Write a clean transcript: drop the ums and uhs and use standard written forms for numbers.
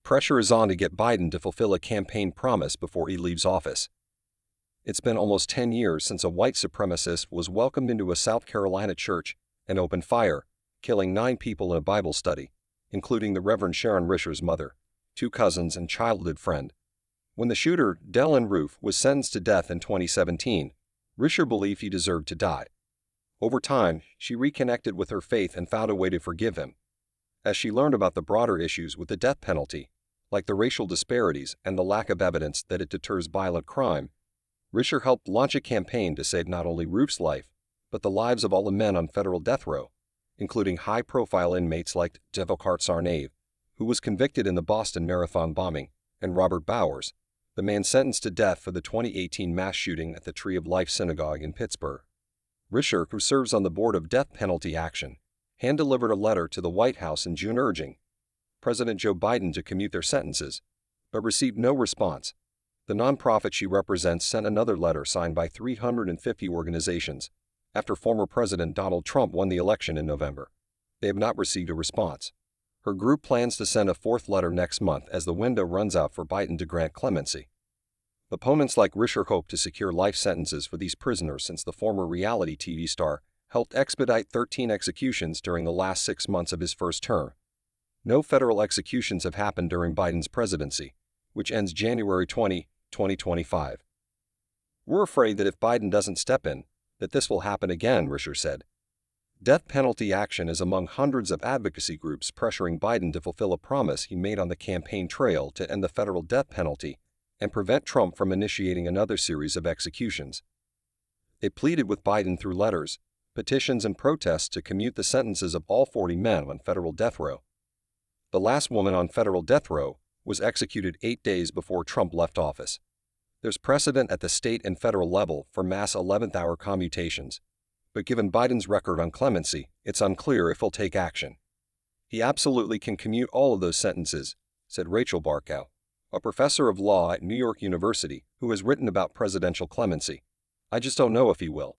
Pressure is on to get Biden to fulfill a campaign promise before he leaves office. It's been almost 10 years since a white supremacist was welcomed into a South Carolina church and opened fire, killing 9 people in a Bible study, including the Reverend Sharon Risher's mother, 2 cousins, and childhood friend. When the shooter, Dylan Roof, was sentenced to death in 2017, Risher believed he deserved to die. Over time, she reconnected with her faith and found a way to forgive him. As she learned about the broader issues with the death penalty, like the racial disparities and the lack of evidence that it deters violent crime, Risher helped launch a campaign to save not only Roof's life, but the lives of all the men on federal death row, including high-profile inmates like Devokart Sarnaev, who was convicted in the Boston Marathon bombing, and Robert Bowers, the man sentenced to death for the 2018 mass shooting at the Tree of Life Synagogue in Pittsburgh. Risher, who serves on the board of Death Penalty Action, hand-delivered a letter to the White House in June urging President Joe Biden to commute their sentences, but received no response. The nonprofit she represents sent another letter signed by 350 organizations after former President Donald Trump won the election in November. They have not received a response. Her group plans to send a 4th letter next month as the window runs out for Biden to grant clemency. Opponents like Risher hope to secure life sentences for these prisoners since the former reality TV star helped expedite 13 executions during the last 6 months of his first term. No federal executions have happened during Biden's presidency, which ends January 20, 2025. We're afraid that if Biden doesn't step in, that this will happen again, Risher said. Death Penalty Action is among hundreds of advocacy groups pressuring Biden to fulfill a promise he made on the campaign trail to end the federal death penalty and prevent Trump from initiating another series of executions. They pleaded with Biden through letters, petitions, and protests to commute the sentences of all 40 men on federal death row. The last woman on federal death row was executed 8 days before Trump left office. There's precedent at the state and federal level for mass 11th-hour commutations, but given Biden's record on clemency, it's unclear if he'll take action. He absolutely can commute all of those sentences, said Rachel Barkow, a professor of law at New York University who has written about presidential clemency. I just don't know if he will.